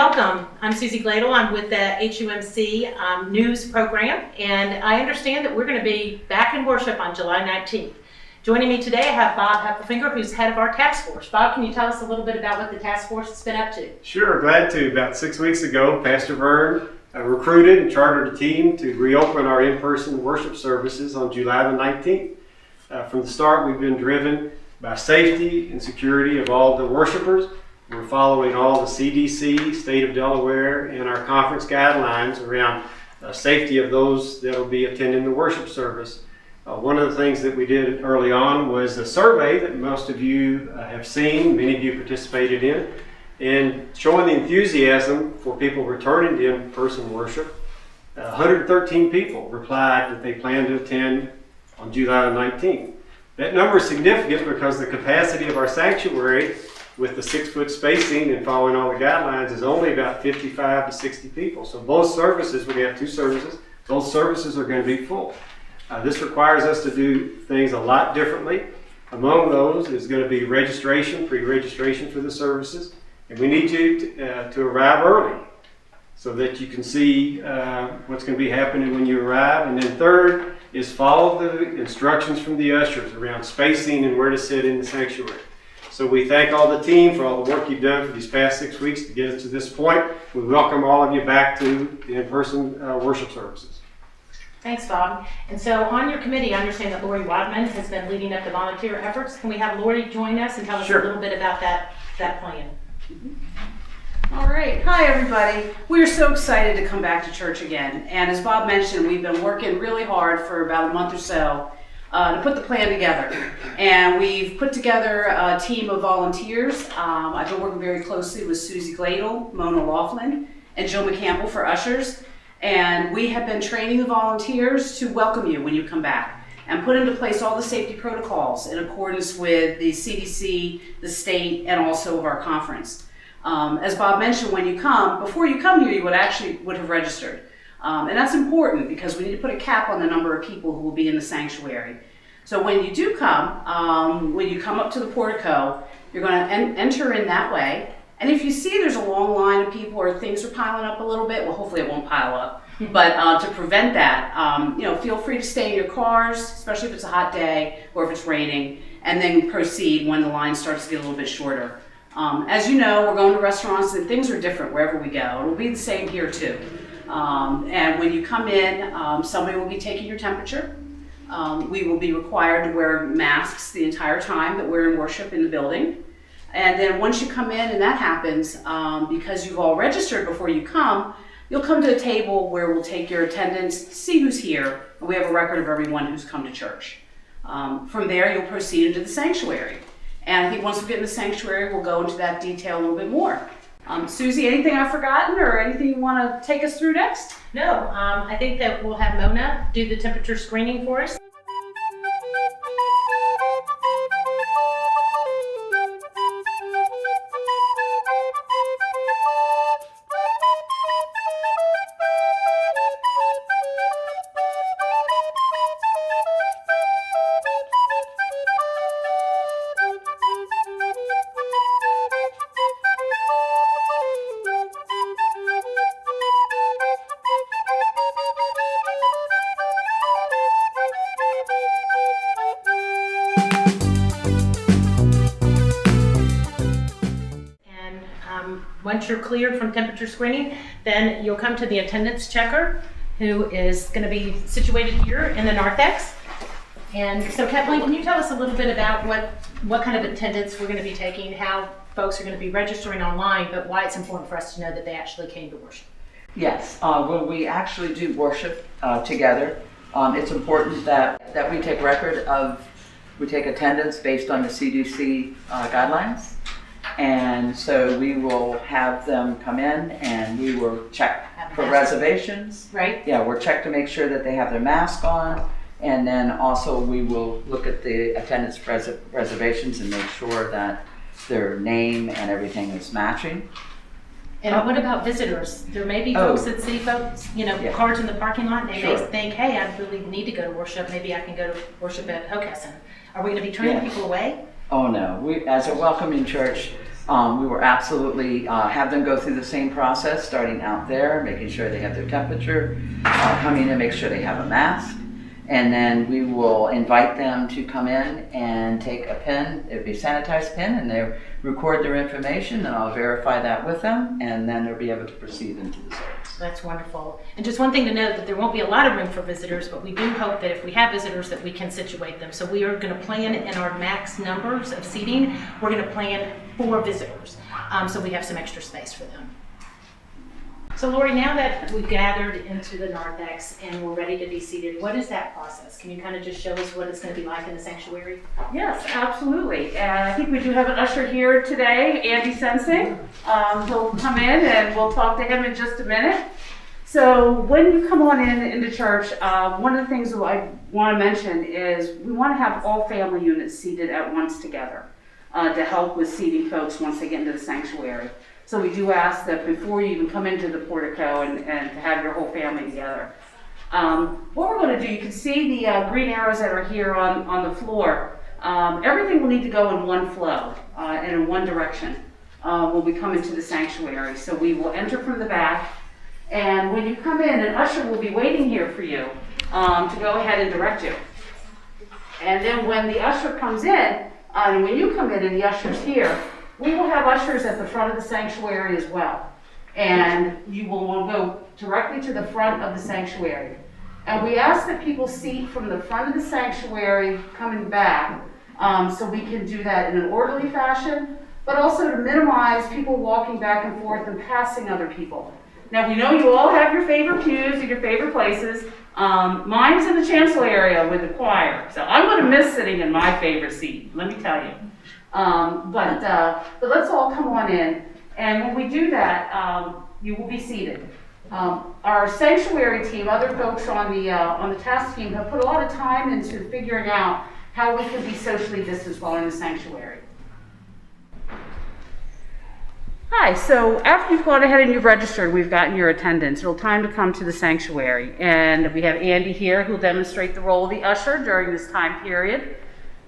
welcome. I'm Susie Gladle. I'm with the HUMC news program, and I understand that we're going to be back in worship on July 19th. Joining me today, I have Bob Heffelfinger, who's head of our task force. Bob, can you tell us a little bit about what the task force has been up to? Sure, glad to. About 6 weeks ago, Pastor Vern recruited and chartered a team to reopen our in-person worship services on July the 19th. From the start, we've been driven by safety and security of all the worshipers. We're following all the CDC, State of Delaware, and our conference guidelines around safety of those that will be attending the worship service. One of the things that we did early on was a survey that most of you have seen, many of you participated in, and showing the enthusiasm for people returning to in-person worship. 113 people replied that they plan to attend on July the 19th. That number is significant because the capacity of our sanctuary with the 6-foot spacing and following all the guidelines is only about 55 to 60 people. So both services, we have two services, both services are going to be full. This requires us to do things a lot differently. Among those is going to be registration, pre-registration for the services. And we need you to arrive early so that you can see what's going to be happening when you arrive. And then third is follow the instructions from the ushers around spacing and where to sit in the sanctuary. So we thank all the team for all the work you've done for these past 6 weeks to get us to this point. We welcome all of you back to the in-person worship services. Thanks, Bob. And so on your committee, I understand that Lori Wadman has been leading up the volunteer efforts. Can we have Lori join us and tell us a little bit about that plan? All right. Hi, everybody. We're so excited to come back to church again. And as Bob mentioned, we've been working really hard for about a month or so to put the plan together. And we've put together a team of volunteers. I've been working very closely with Susie Gladle, Mona Laughlin, and Jill McCampbell for ushers. And we have been training the volunteers to welcome you when you come back and put into place all the safety protocols in accordance with the CDC, the state, and also of our conference. As Bob mentioned, when you come, before you come here, you would have registered. And that's important because we need to put a cap on the number of people who will be in the sanctuary. So when you do come, when you come up to the portico, you're going to enter in that way. And if you see there's a long line of people or things are piling up a little bit, well, hopefully it won't pile up. But to prevent that, feel free to stay in your cars, especially if it's a hot day or if it's raining, and then proceed when the line starts to get a little bit shorter. As you know, we're going to restaurants and things are different wherever we go. It'll be the same here too. And when you come in, somebody will be taking your temperature. We will be required to wear masks the entire time that we're in worship in the building. And then once you come in and that happens, because you've all registered before you come, you'll come to a table where we'll take your attendance, see who's here, and we have a record of everyone who's come to church. From there, you'll proceed into the sanctuary. And I think once we get in the sanctuary, we'll go into that detail a little bit more. Susie, anything I've forgotten or anything you want to take us through next? No, I think that we'll have Mona do the temperature screening for us. Once you're cleared from temperature screening, then you'll come to the attendance checker, who is going to be situated here in the narthex. And so Kathleen, can you tell us a little bit about what kind of attendance we're going to be taking, how folks are going to be registering online, but why it's important for us to know that they actually came to worship? Yes, when we actually do worship together, it's important that we take record of, we take attendance based on the CDC guidelines. And so we will have them come in and we will check for reservations. Right. Yeah, we'll check to make sure that they have their mask on. And then also we will look at the attendance reservations and make sure that their name and everything is matching. And what about visitors? There may be folks that see folks, cards in the parking lot, and they may think, hey, I really need to go to worship. Maybe I can go to worship at Hockessin. Are we going to be turning people away? Oh no, we, as a welcoming church, We will absolutely have them go through the same process, starting out there, making sure they have their temperature, coming in, make sure they have a mask. And then we will invite them to come in and take a pen. It would be a sanitized pen, and they record their information, and I'll verify that with them, and then they'll be able to proceed into the service. That's wonderful. And just one thing to note, that there won't be a lot of room for visitors, but we do hope that if we have visitors that we can situate them. So we are going to plan in our max numbers of seating, we're going to plan 4 visitors. So we have some extra space for them. So Lori, now that we've gathered into the narthex and we're ready to be seated, what is that process? Can you kind of just show us what it's going to be like in the sanctuary? Yes, absolutely. And I think we do have an usher here today, Andy Sensing. He'll come in and we'll talk to him in just a minute. So when you come on into church, one of the things that I want to mention is we want to have all family units seated at once together to help with seating folks once they get into the sanctuary. So we do ask that before you even come into the portico and to have your whole family together. What we're going to do, you can see the green arrows that are here on the floor. Everything will need to go in one flow and in one direction when we come into the sanctuary. So we will enter from the back, and when you come in, an usher will be waiting here for you to go ahead and direct you. And then when the usher comes in, and when you come in and the usher's here, we will have ushers at the front of the sanctuary as well. And you will want to go directly to the front of the sanctuary. And we ask that people seat from the front of the sanctuary coming back, so we can do that in an orderly fashion, but also to minimize people walking back and forth and passing other people. Now we know you all have your favorite pews and your favorite places. Mine's in the chancel area with the choir. So I'm going to miss sitting in my favorite seat, let me tell you. But let's all come on in, and when we do that, you will be seated. Our sanctuary team, other folks on the task team, have put a lot of time into figuring out how we can be socially distanced while in the sanctuary. Hi, so after you've gone ahead and you've registered, we've gotten your attendance. It'll time to come to the sanctuary, and we have Andy here who'll demonstrate the role of the usher during this time period.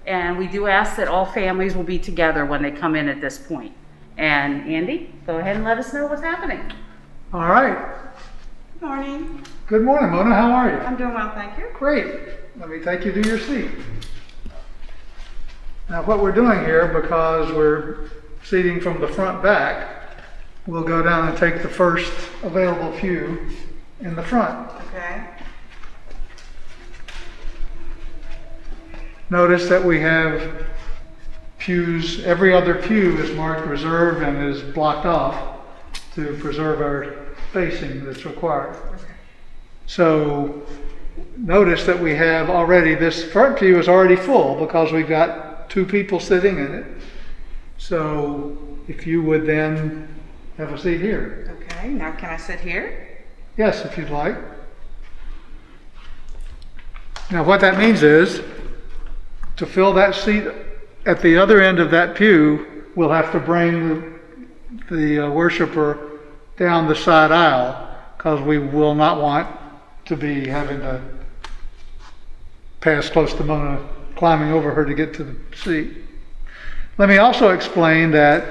And we do ask that all families will be together when they come in at this point. And Andy, go ahead and let us know what's happening. All right. Good morning. Good morning, Mona. How are you? I'm doing well, thank you. Great. Let me take you to your seat. Now, what we're doing here, because we're seating from the front back, we'll go down and take the first available pew in the front. Okay. Notice that we have pews, every other pew is marked reserved and is blocked off to preserve our spacing that's required. So notice that we have already, this front pew is already full because we've got 2 people sitting in it. So if you would then have a seat here. Okay, now can I sit here? Yes, if you'd like. Now what that means is, to fill that seat at the other end of that pew, we'll have to bring the worshiper down the side aisle, because we will not want to be having to pass close to Mona, climbing over her to get to the seat. Let me also explain that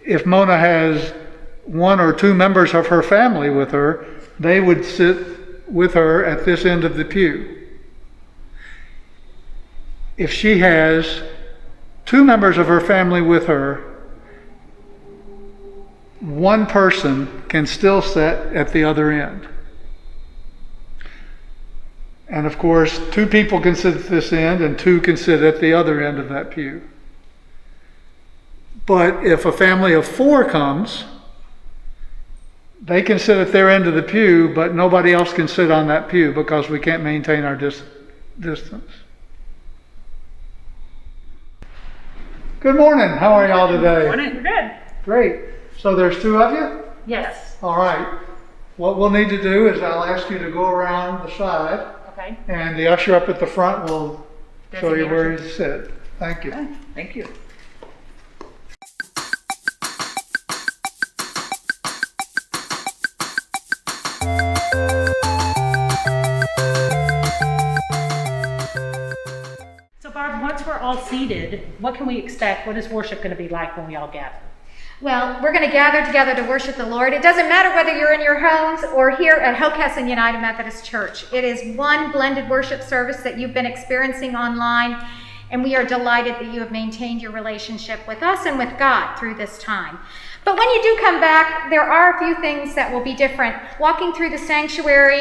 if Mona has 1 or 2 members of her family with her, they would sit with her at this end of the pew. If she has 2 members of her family with her, 1 person can still sit at the other end. And of course, 2 people can sit at this end and 2 can sit at the other end of that pew. But if a family of 4 comes, they can sit at their end of the pew, but nobody else can sit on that pew because we can't maintain our distance. Good morning. How are y'all today? Morning. Good. Great. So there's 2 of you? Yes. All right. What we'll need to do is I'll ask you to go around the side, Okay. and the usher up at the front will show you Designate where usher. to sit. Thank you. Okay, thank you. So Barb, once we're all seated, what can we expect? What is worship going to be like when we all gather? Well, we're going to gather together to worship the Lord. It doesn't matter whether you're in your homes or here at Hockessin United Methodist Church. It is one blended worship service that you've been experiencing online, and we are delighted that you have maintained your relationship with us and with God through this time. But when you do come back, there are a few things that will be different. Walking through the sanctuary,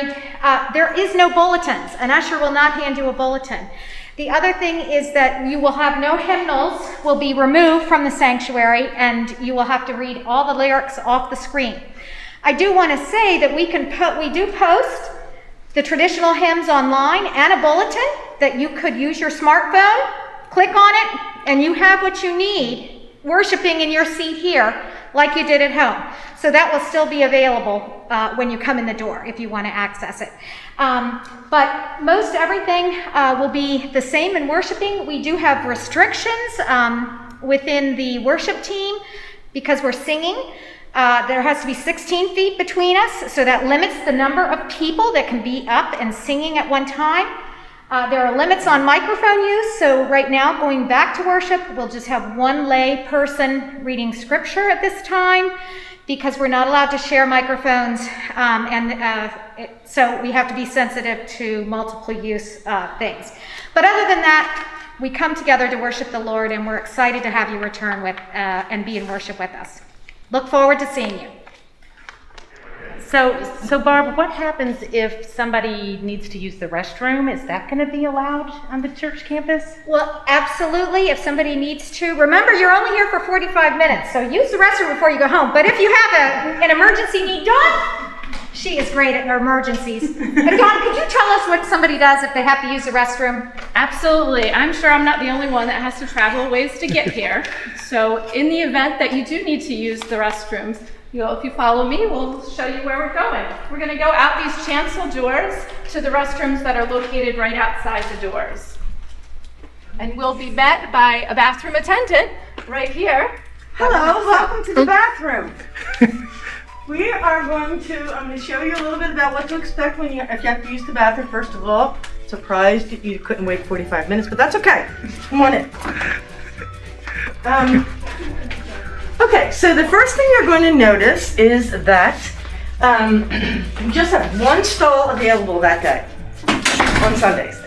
there is no bulletins. An usher will not hand you a bulletin. The other thing is that you will have no hymnals, will be removed from the sanctuary, and you will have to read all the lyrics off the screen. I do want to say that we do post the traditional hymns online and a bulletin that you could use your smartphone, click on it, and you have what you need worshiping in your seat here like you did at home. So that will still be available when you come in the door if you want to access it. But most everything will be the same in worshiping. We do have restrictions within the worship team because we're singing. There has to be 16 feet between us, so that limits the number of people that can be up and singing at one time. There are limits on microphone use, so right now, going back to worship, we'll just have one lay person reading scripture at this time because we're not allowed to share microphones, so we have to be sensitive to multiple use things. But other than that, we come together to worship the Lord, and we're excited to have you return with and be in worship with us. Look forward to seeing you. So Barb, what happens if somebody needs to use the restroom? Is that going to be allowed on the church campus? Well, absolutely, if somebody needs to. Remember, you're only here for 45 minutes, so use the restroom before you go home. But if you have an emergency need, Dawn, she is great at emergencies. And Dawn, could you tell us what somebody does if they have to use the restroom? Absolutely. I'm sure I'm not the only one that has to travel a ways to get here. So in the event that you do need to use the restrooms, if you follow me, we'll show you where we're going. We're going to go out these chancel doors to the restrooms that are located right outside the doors. And we'll be met by a bathroom attendant right here. Hello, welcome to the bathroom. We are going to show you a little bit about what to expect if you have to use the bathroom. First of all, surprised that you couldn't wait 45 minutes, but that's okay. Come on in. Okay, so the first thing you're going to notice is that you just have one stall available that day on Sundays.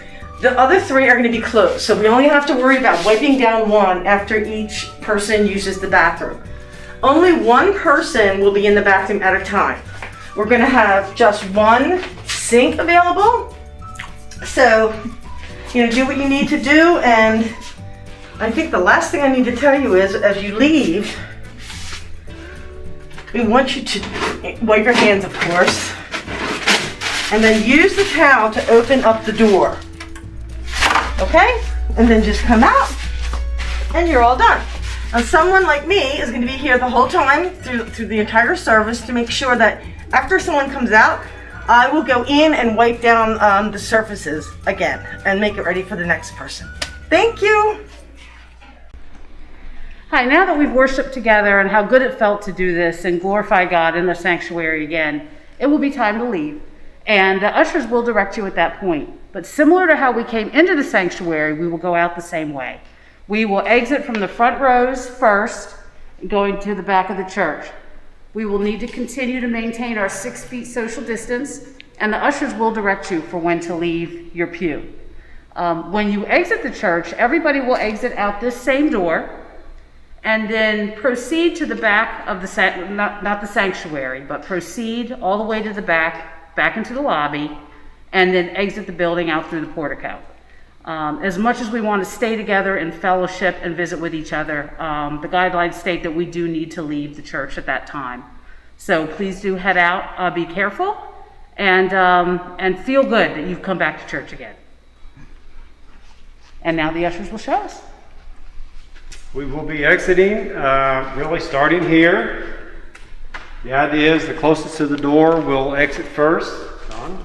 The other three are going to be closed, so we only have to worry about wiping down one after each person uses the bathroom. Only one person will be in the bathroom at a time. We're going to have just one sink available, so do what you need to do. And I think the last thing I need to tell you is, as you leave, we want you to wipe your hands, of course, and then use the towel to open up the door. Okay? And then just come out, and you're all done. Now, someone like me is going to be here the whole time through the entire service to make sure that after someone comes out, I will go in and wipe down the surfaces again and make it ready for the next person. Thank you. Hi, now that we've worshiped together and how good it felt to do this and glorify God in the sanctuary again, it will be time to leave. And the ushers will direct you at that point. But similar to how we came into the sanctuary, we will go out the same way. We will exit from the front rows first, going to the back of the church. We will need to continue to maintain our 6 feet social distance, and the ushers will direct you for when to leave your pew. When you exit the church, everybody will exit out this same door, and then proceed to the back of the not the sanctuary, but proceed all the way to the back into the lobby, and then exit the building out through the portico. As much as we want to stay together in fellowship and visit with each other, the guidelines state that we do need to leave the church at that time. So please do head out, be careful, and feel good that you've come back to church again. And now the ushers will show us. We will be exiting, really starting here. The idea is the closest to the door will exit first. Don?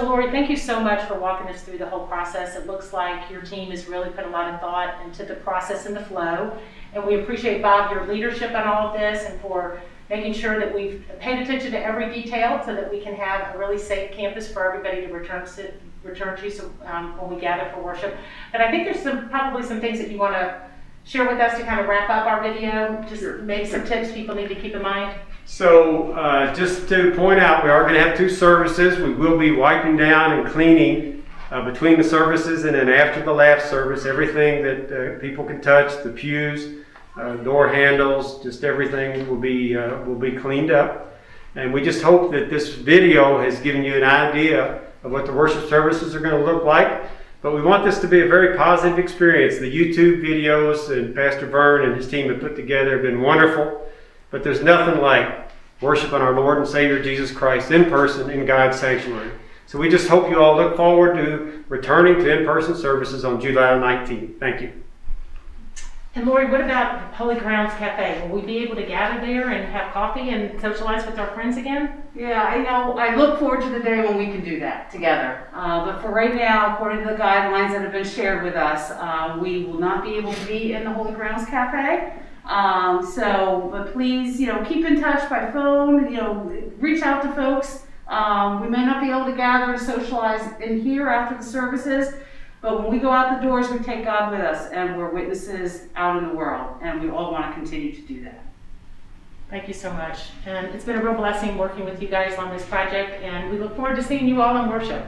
So Lori, thank you so much for walking us through the whole process. It looks like your team has really put a lot of thought into the process and the flow. And we appreciate, Bob, your leadership on all of this and for making sure that we've paid attention to every detail so that we can have a really safe campus for everybody to return to when we gather for worship. But I think there's probably some things that you want to share with us to kind of wrap up our video, just maybe some tips people need to keep in mind. So just to point out, we are going to have 2 services. We will be wiping down and cleaning between the services, and then after the last service, everything that people can touch, the pews, door handles, just everything will be cleaned up. And we just hope that this video has given you an idea of what the worship services are going to look like. But we want this to be a very positive experience. The YouTube videos and Pastor Vern and his team have put together have been wonderful. But there's nothing like worshiping our Lord and Savior Jesus Christ in person in God's sanctuary. So we just hope you all look forward to returning to in-person services on July 19th. Thank you. And Lori, what about Holy Grounds Cafe? Will we be able to gather there and have coffee and socialize with our friends again? Yeah, I know. I look forward to the day when we can do that together. But for right now, according to the guidelines that have been shared with us, we will not be able to be in the Holy Grounds Cafe. But please, keep in touch by phone, reach out to folks. We may not be able to gather and socialize in here after the services, but when we go out the doors, we take God with us, and we're witnesses out in the world, and we all want to continue to do that. Thank you so much. And it's been a real blessing working with you guys on this project, and we look forward to seeing you all in worship.